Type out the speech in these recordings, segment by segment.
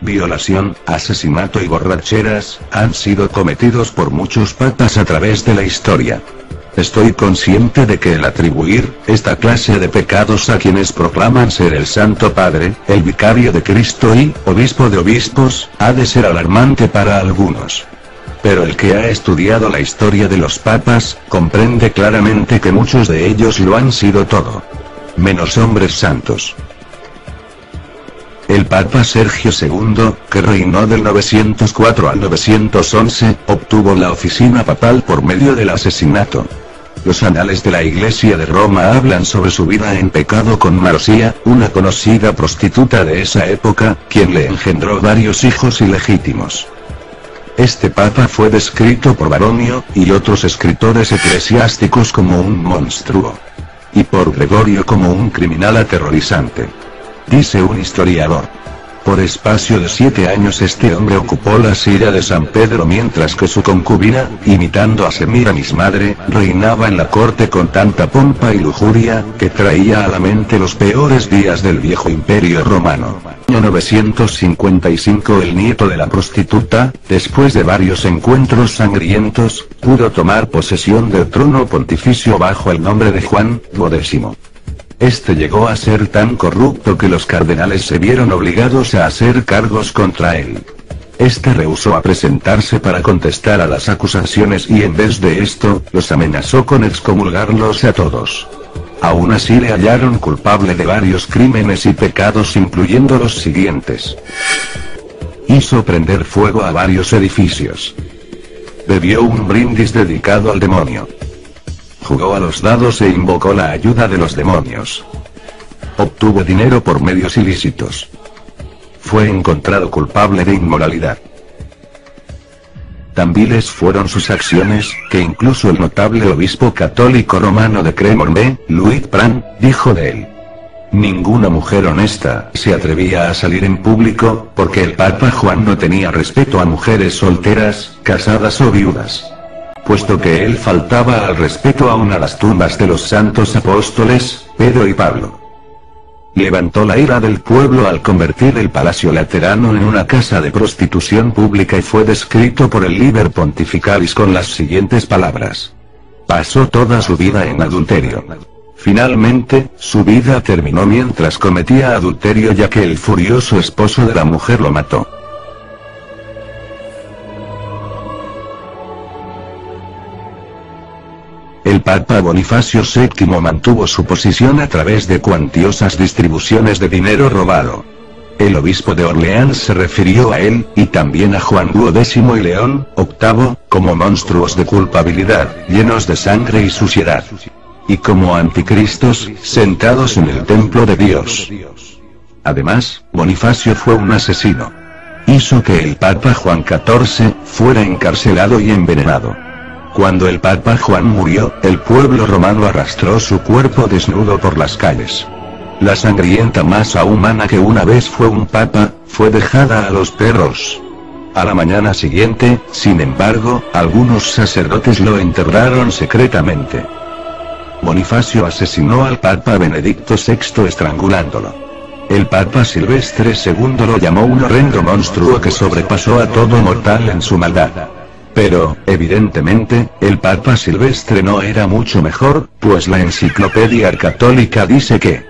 violación, asesinato y borracheras, han sido cometidos por muchos papas a través de la historia. Estoy consciente de que el atribuir esta clase de pecados a quienes proclaman ser el Santo Padre, el Vicario de Cristo y Obispo de Obispos, ha de ser alarmante para algunos. Pero el que ha estudiado la historia de los papas, comprende claramente que muchos de ellos lo han sido todo. Menos hombres santos. El Papa Sergio II, que reinó del 904 al 911, obtuvo la oficina papal por medio del asesinato. Los anales de la Iglesia de Roma hablan sobre su vida en pecado con Marosía, una conocida prostituta de esa época, quien le engendró varios hijos ilegítimos. Este papa fue descrito por Baronio, y otros escritores eclesiásticos como un monstruo. Y por Gregorio como un criminal aterrorizante. Dice un historiador. Por espacio de 7 años este hombre ocupó la silla de San Pedro mientras que su concubina, imitando a Semíramis madre, reinaba en la corte con tanta pompa y lujuria, que traía a la mente los peores días del viejo imperio romano. Año 955 el nieto de la prostituta, después de varios encuentros sangrientos, pudo tomar posesión del trono pontificio bajo el nombre de Juan XII. Este llegó a ser tan corrupto que los cardenales se vieron obligados a hacer cargos contra él. Este rehusó a presentarse para contestar a las acusaciones y en vez de esto, los amenazó con excomulgarlos a todos. Aún así le hallaron culpable de varios crímenes y pecados incluyendo los siguientes. Hizo prender fuego a varios edificios. Bebió un brindis dedicado al demonio. Jugó a los dados e invocó la ayuda de los demonios. Obtuvo dinero por medios ilícitos. Fue encontrado culpable de inmoralidad. Tan viles fueron sus acciones, que incluso el notable obispo católico romano de Cremorne, Louis Pran, dijo de él: ninguna mujer honesta se atrevía a salir en público, porque el Papa Juan no tenía respeto a mujeres solteras, casadas o viudas. Puesto que él faltaba al respeto aún a las tumbas de los santos apóstoles, Pedro y Pablo. Levantó la ira del pueblo al convertir el Palacio Laterano en una casa de prostitución pública y fue descrito por el Liber Pontificalis con las siguientes palabras. Pasó toda su vida en adulterio. Finalmente, su vida terminó mientras cometía adulterio ya que el furioso esposo de la mujer lo mató. El Papa Bonifacio VII mantuvo su posición a través de cuantiosas distribuciones de dinero robado. El obispo de Orleans se refirió a él, y también a Juan X y León VIII, como monstruos de culpabilidad, llenos de sangre y suciedad. Y como anticristos, sentados en el templo de Dios. Además, Bonifacio fue un asesino. Hizo que el Papa Juan XIV fuera encarcelado y envenenado. Cuando el Papa Juan murió, el pueblo romano arrastró su cuerpo desnudo por las calles. La sangrienta masa humana que una vez fue un papa, fue dejada a los perros. A la mañana siguiente, sin embargo, algunos sacerdotes lo enterraron secretamente. Bonifacio asesinó al Papa Benedicto VI estrangulándolo. El Papa Silvestre II lo llamó un horrendo monstruo que sobrepasó a todo mortal en su maldad. Pero, evidentemente, el Papa Silvestre no era mucho mejor, pues la enciclopedia católica dice que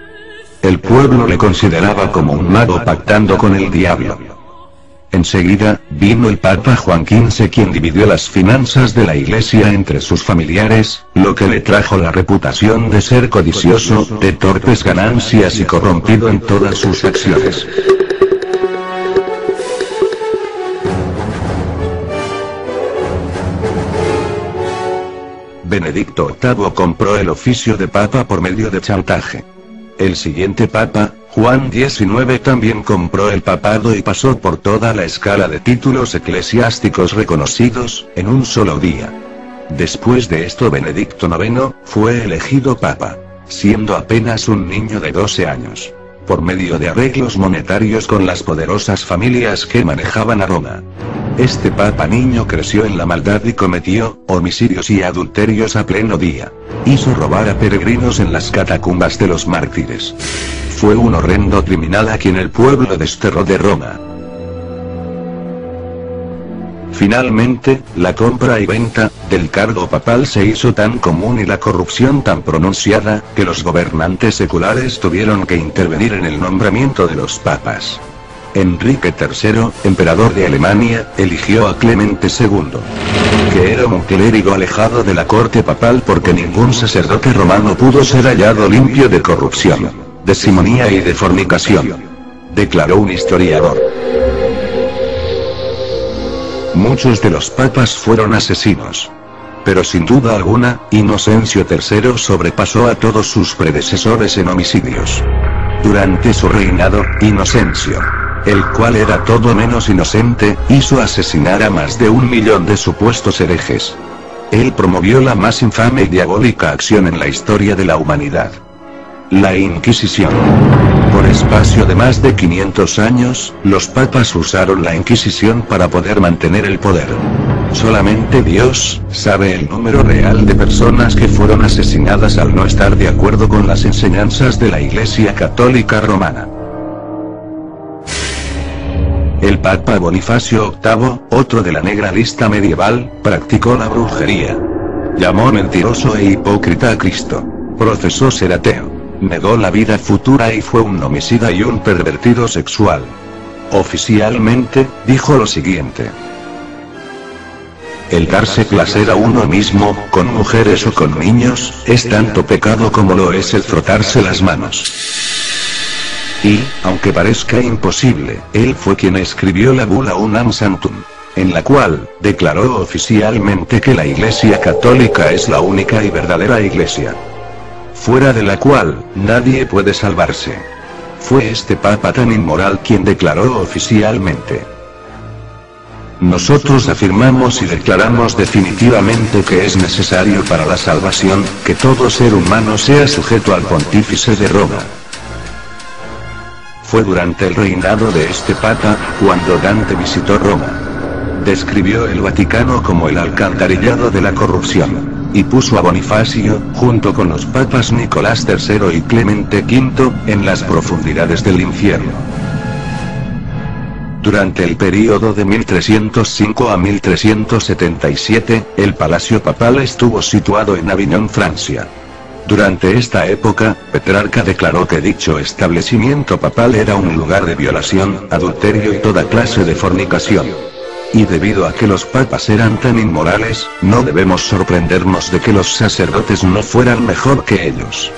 el pueblo le consideraba como un mago pactando con el diablo. Enseguida, vino el Papa Juan XV quien dividió las finanzas de la Iglesia entre sus familiares, lo que le trajo la reputación de ser codicioso, de torpes ganancias y corrompido en todas sus acciones. Benedicto VIII compró el oficio de papa por medio de chantaje. El siguiente papa, Juan XIX, también compró el papado y pasó por toda la escala de títulos eclesiásticos reconocidos, en un solo día. Después de esto Benedicto IX, fue elegido papa, siendo apenas un niño de 12 años. Por medio de arreglos monetarios con las poderosas familias que manejaban a Roma. Este papa niño creció en la maldad y cometió homicidios y adulterios a pleno día. Hizo robar a peregrinos en las catacumbas de los mártires. Fue un horrendo criminal a quien el pueblo desterró de Roma. Finalmente, la compra y venta del cargo papal se hizo tan común y la corrupción tan pronunciada, que los gobernantes seculares tuvieron que intervenir en el nombramiento de los papas. Enrique III, emperador de Alemania, eligió a Clemente II, que era un clérigo alejado de la corte papal porque ningún sacerdote romano pudo ser hallado limpio de corrupción, de simonía y de fornicación, declaró un historiador. Muchos de los papas fueron asesinos. Pero sin duda alguna, Inocencio III sobrepasó a todos sus predecesores en homicidios. Durante su reinado, Inocencio, el cual era todo menos inocente, hizo asesinar a más de 1 millón de supuestos herejes. Él promovió la más infame y diabólica acción en la historia de la humanidad: la Inquisición. Por espacio de más de 500 años, los papas usaron la Inquisición para poder mantener el poder. Solamente Dios sabe el número real de personas que fueron asesinadas al no estar de acuerdo con las enseñanzas de la Iglesia Católica Romana. El Papa Bonifacio VIII, otro de la negra lista medieval, practicó la brujería. Llamó mentiroso e hipócrita a Cristo. Profesó ser ateo. Negó la vida futura y fue un homicida y un pervertido sexual. Oficialmente, dijo lo siguiente: el darse placer a uno mismo, con mujeres o con niños, es tanto pecado como lo es el frotarse las manos. Y, aunque parezca imposible, él fue quien escribió la bula Unam Santum, en la cual declaró oficialmente que la Iglesia Católica es la única y verdadera Iglesia, fuera de la cual nadie puede salvarse. Fue este papa tan inmoral quien declaró oficialmente: nosotros afirmamos y declaramos definitivamente que es necesario para la salvación, que todo ser humano sea sujeto al pontífice de Roma. Fue durante el reinado de este papa, cuando Dante visitó Roma. Describió el Vaticano como el alcantarillado de la corrupción, y puso a Bonifacio, junto con los papas Nicolás III y Clemente V, en las profundidades del infierno. Durante el período de 1305 a 1377, el palacio papal estuvo situado en Aviñón, Francia. Durante esta época, Petrarca declaró que dicho establecimiento papal era un lugar de violación, adulterio y toda clase de fornicación. Y debido a que los papas eran tan inmorales, no debemos sorprendernos de que los sacerdotes no fueran mejor que ellos.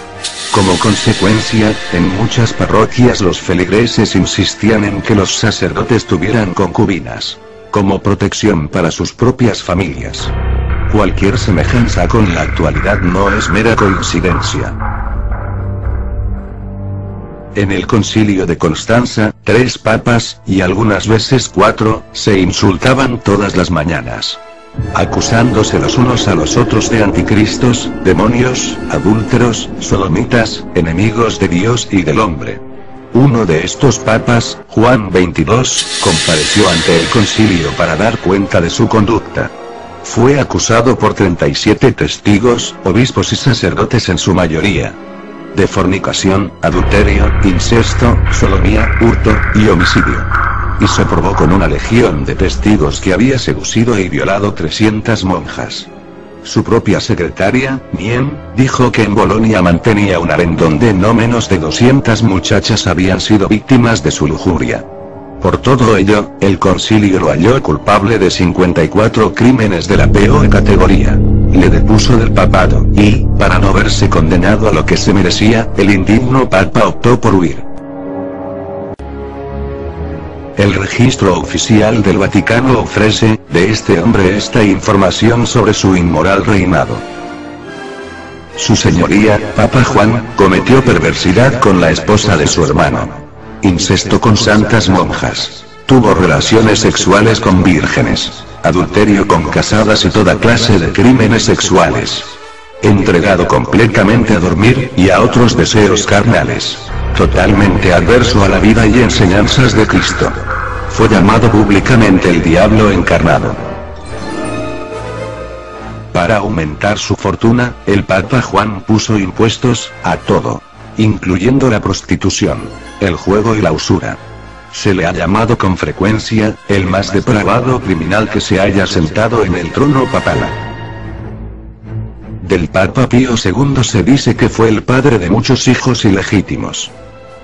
Como consecuencia, en muchas parroquias los feligreses insistían en que los sacerdotes tuvieran concubinas, como protección para sus propias familias. Cualquier semejanza con la actualidad no es mera coincidencia. En el concilio de Constanza, 3 papas, y algunas veces 4, se insultaban todas las mañanas, acusándose los unos a los otros de anticristos, demonios, adúlteros, sodomitas, enemigos de Dios y del hombre. Uno de estos papas, Juan XXII, compareció ante el concilio para dar cuenta de su conducta. Fue acusado por 37 testigos, obispos y sacerdotes en su mayoría, de fornicación, adulterio, incesto, sodomía, hurto y homicidio. Y se probó con una legión de testigos que había seducido y violado 300 monjas. Su propia secretaria, Mien, dijo que en Bolonia mantenía un harén donde no menos de 200 muchachas habían sido víctimas de su lujuria. Por todo ello, el concilio lo halló culpable de 54 crímenes de la peor categoría. Le depuso del papado, y, para no verse condenado a lo que se merecía, el indigno papa optó por huir. El registro oficial del Vaticano ofrece, de este hombre, esta información sobre su inmoral reinado. Su señoría, Papa Juan, cometió perversidad con la esposa de su hermano. Incesto con santas monjas. Tuvo relaciones sexuales con vírgenes. Adulterio con casadas y toda clase de crímenes sexuales. Entregado completamente a dormir y a otros deseos carnales. Totalmente adverso a la vida y enseñanzas de Cristo. Fue llamado públicamente el diablo encarnado. Para aumentar su fortuna, el Papa Juan puso impuestos a todo, incluyendo la prostitución, el juego y la usura. Se le ha llamado con frecuencia, el más depravado criminal que se haya sentado en el trono papal. Del Papa Pío II se dice que fue el padre de muchos hijos ilegítimos.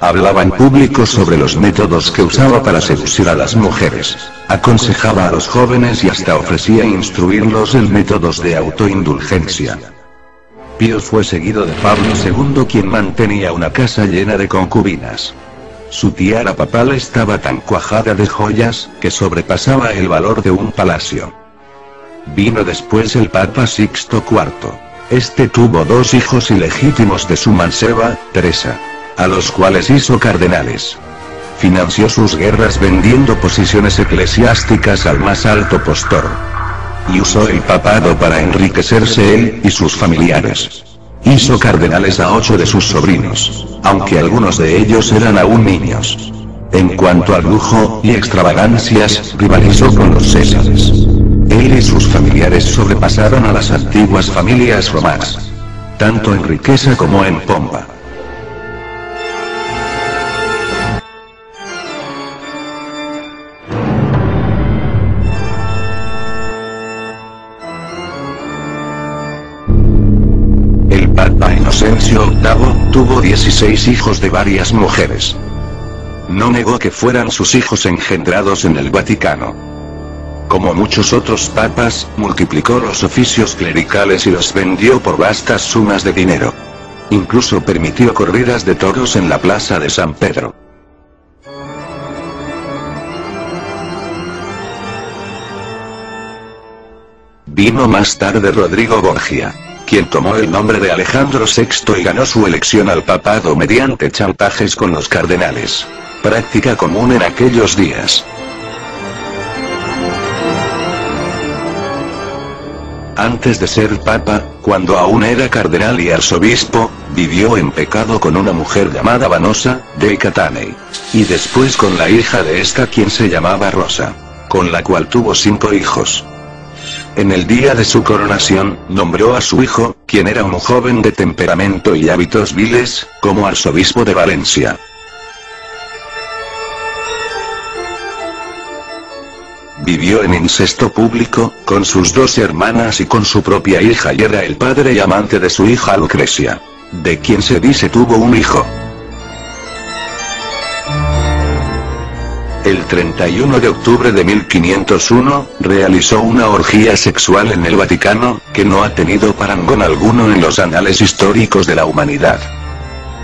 Hablaba en público sobre los métodos que usaba para seducir a las mujeres. Aconsejaba a los jóvenes y hasta ofrecía instruirlos en métodos de autoindulgencia. Pío fue seguido de Pablo II, quien mantenía una casa llena de concubinas. Su tiara papal estaba tan cuajada de joyas, que sobrepasaba el valor de un palacio. Vino después el Papa Sixto IV. Este tuvo 2 hijos ilegítimos de su manceba, Teresa, a los cuales hizo cardenales. Financió sus guerras vendiendo posiciones eclesiásticas al más alto postor. Y usó el papado para enriquecerse él y sus familiares. Hizo cardenales a 8 de sus sobrinos, aunque algunos de ellos eran aún niños. En cuanto al lujo y extravagancias, rivalizó con los Césares. Él y sus familiares sobrepasaron a las antiguas familias romanas, tanto en riqueza como en pompa. El Papa Inocencio VIII tuvo 16 hijos de varias mujeres. No negó que fueran sus hijos engendrados en el Vaticano. Como muchos otros papas, multiplicó los oficios clericales y los vendió por vastas sumas de dinero. Incluso permitió corridas de toros en la plaza de San Pedro. Vino más tarde Rodrigo Borgia, quien tomó el nombre de Alejandro VI y ganó su elección al papado mediante chantajes con los cardenales, práctica común en aquellos días. Antes de ser papa, cuando aún era cardenal y arzobispo, vivió en pecado con una mujer llamada Vanosa, de Catanei, y después con la hija de esta, quien se llamaba Rosa, con la cual tuvo 5 hijos. En el día de su coronación, nombró a su hijo, quien era un joven de temperamento y hábitos viles, como arzobispo de Valencia. Vivió en incesto público, con sus 2 hermanas y con su propia hija, y era el padre y amante de su hija Lucrecia, de quien se dice tuvo un hijo. El 31 de octubre de 1501, realizó una orgía sexual en el Vaticano, que no ha tenido parangón alguno en los anales históricos de la humanidad.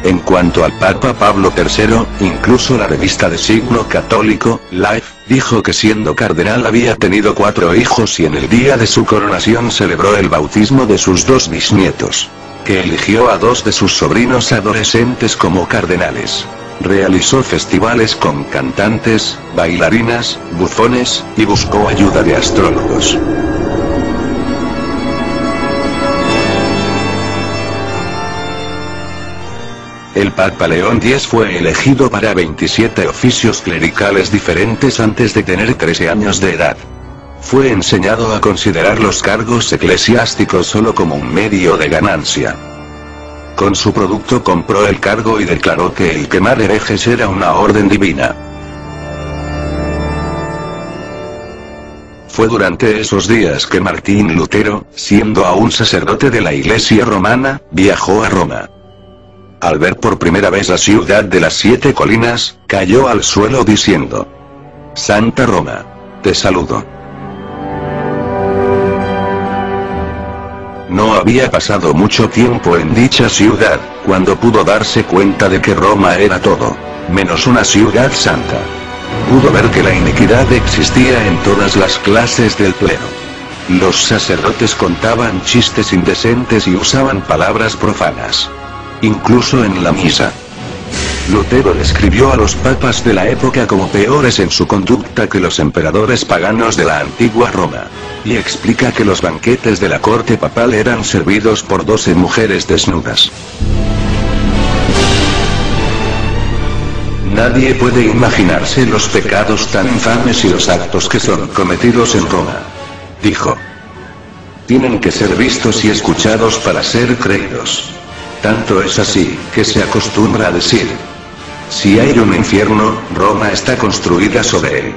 En cuanto al Papa Pablo III, incluso la revista de signo católico, Life, dijo que siendo cardenal había tenido 4 hijos y en el día de su coronación celebró el bautismo de sus 2 bisnietos, que eligió a 2 de sus sobrinos adolescentes como cardenales. Realizó festivales con cantantes, bailarinas, bufones, y buscó ayuda de astrólogos. El Papa León X fue elegido para 27 oficios clericales diferentes antes de tener 13 años de edad. Fue enseñado a considerar los cargos eclesiásticos solo como un medio de ganancia. Con su producto compró el cargo y declaró que el quemar herejes era una orden divina. Fue durante esos días que Martín Lutero, siendo aún sacerdote de la Iglesia romana, viajó a Roma. Al ver por primera vez la ciudad de las 7 colinas, cayó al suelo diciendo: «Santa Roma, te saludo». No había pasado mucho tiempo en dicha ciudad, cuando pudo darse cuenta de que Roma era todo, menos una ciudad santa. Pudo ver que la iniquidad existía en todas las clases del clero. Los sacerdotes contaban chistes indecentes y usaban palabras profanas, incluso en la misa. Lutero describió a los papas de la época como peores en su conducta que los emperadores paganos de la antigua Roma, y explica que los banquetes de la corte papal eran servidos por 12 mujeres desnudas. Nadie puede imaginarse los pecados tan infames y los actos que son cometidos en Roma, dijo. Tienen que ser vistos y escuchados para ser creídos. Tanto es así, que se acostumbra a decir: Si hay un infierno, Roma está construida sobre él.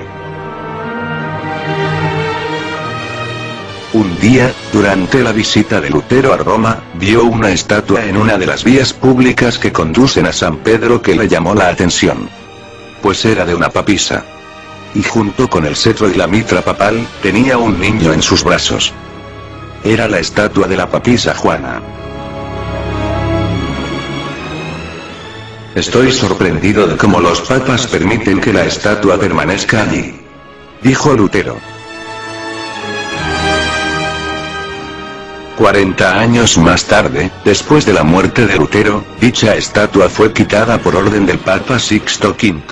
Un día, durante la visita de Lutero a Roma, vio una estatua en una de las vías públicas que conducen a San Pedro que le llamó la atención. Pues era de una papisa. Y junto con el cetro y la mitra papal, tenía un niño en sus brazos. Era la estatua de la papisa Juana. Estoy sorprendido de cómo los papas permiten que la estatua permanezca allí, dijo Lutero. 40 años más tarde, después de la muerte de Lutero, dicha estatua fue quitada por orden del Papa Sixto V.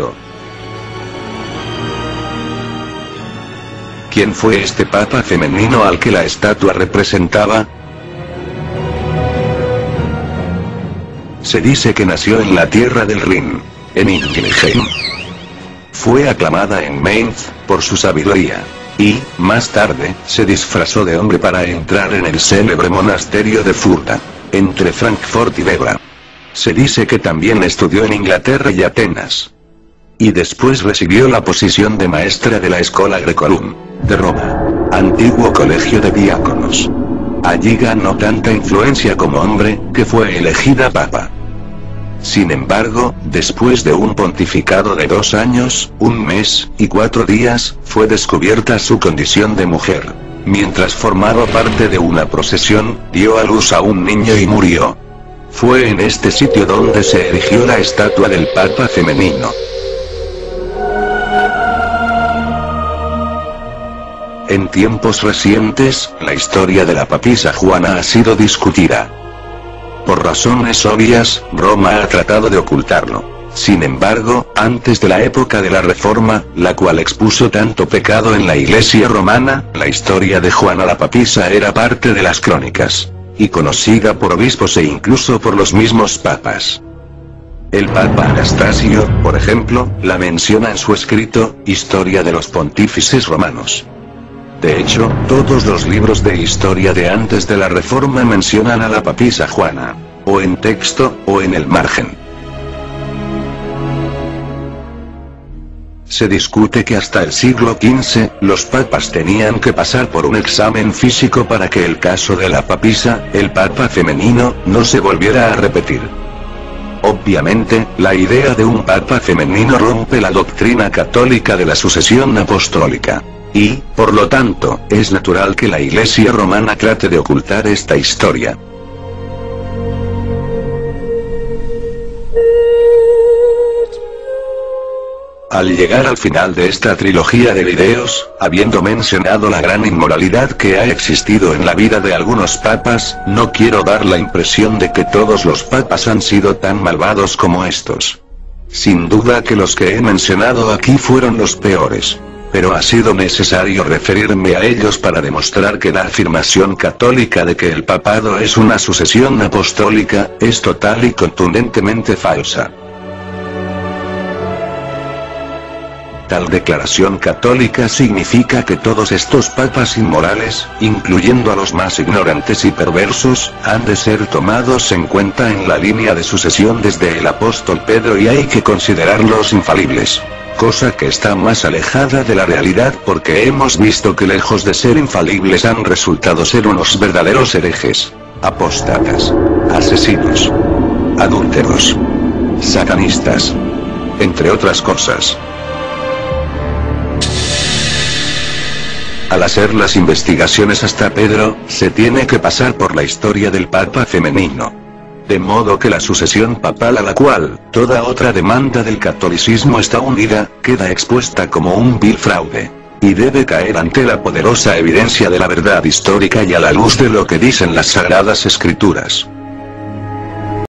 ¿Quién fue este papa femenino al que la estatua representaba? Se dice que nació en la tierra del Rin, en Ingelheim. Fue aclamada en Mainz, por su sabiduría. Y, más tarde, se disfrazó de hombre para entrar en el célebre monasterio de Furta, entre Frankfurt y Bebra. Se dice que también estudió en Inglaterra y Atenas. Y después recibió la posición de maestra de la Schola Graecorum, de Roma, antiguo colegio de diáconos. Allí ganó tanta influencia como hombre, que fue elegida papa. Sin embargo, después de un pontificado de 2 años, 1 mes, y 4 días, fue descubierta su condición de mujer. Mientras formaba parte de una procesión, dio a luz a un niño y murió. Fue en este sitio donde se erigió la estatua del Papa femenino. En tiempos recientes, la historia de la papisa Juana ha sido discutida. Por razones obvias, Roma ha tratado de ocultarlo. Sin embargo, antes de la época de la Reforma, la cual expuso tanto pecado en la Iglesia romana, la historia de Juana la papisa era parte de las crónicas. Y conocida por obispos e incluso por los mismos papas. El Papa Anastasio, por ejemplo, la menciona en su escrito, Historia de los Pontífices Romanos. De hecho, todos los libros de historia de antes de la Reforma mencionan a la papisa Juana, o en texto, o en el margen. Se discute que hasta el siglo XV, los papas tenían que pasar por un examen físico para que el caso de la papisa, el papa femenino, no se volviera a repetir. Obviamente, la idea de un papa femenino rompe la doctrina católica de la sucesión apostólica. Y, por lo tanto, es natural que la Iglesia romana trate de ocultar esta historia. Al llegar al final de esta trilogía de videos, habiendo mencionado la gran inmoralidad que ha existido en la vida de algunos papas, no quiero dar la impresión de que todos los papas han sido tan malvados como estos. Sin duda que los que he mencionado aquí fueron los peores. Pero ha sido necesario referirme a ellos para demostrar que la afirmación católica de que el papado es una sucesión apostólica, es total y contundentemente falsa. Tal declaración católica significa que todos estos papas inmorales, incluyendo a los más ignorantes y perversos, han de ser tomados en cuenta en la línea de sucesión desde el apóstol Pedro y hay que considerarlos infalibles. Cosa que está más alejada de la realidad porque hemos visto que lejos de ser infalibles han resultado ser unos verdaderos herejes, apóstatas, asesinos, adúlteros, satanistas, entre otras cosas. Al hacer las investigaciones hasta Pedro, se tiene que pasar por la historia del Papa femenino. De modo que la sucesión papal a la cual toda otra demanda del catolicismo está unida, queda expuesta como un vil fraude. Y debe caer ante la poderosa evidencia de la verdad histórica y a la luz de lo que dicen las Sagradas Escrituras.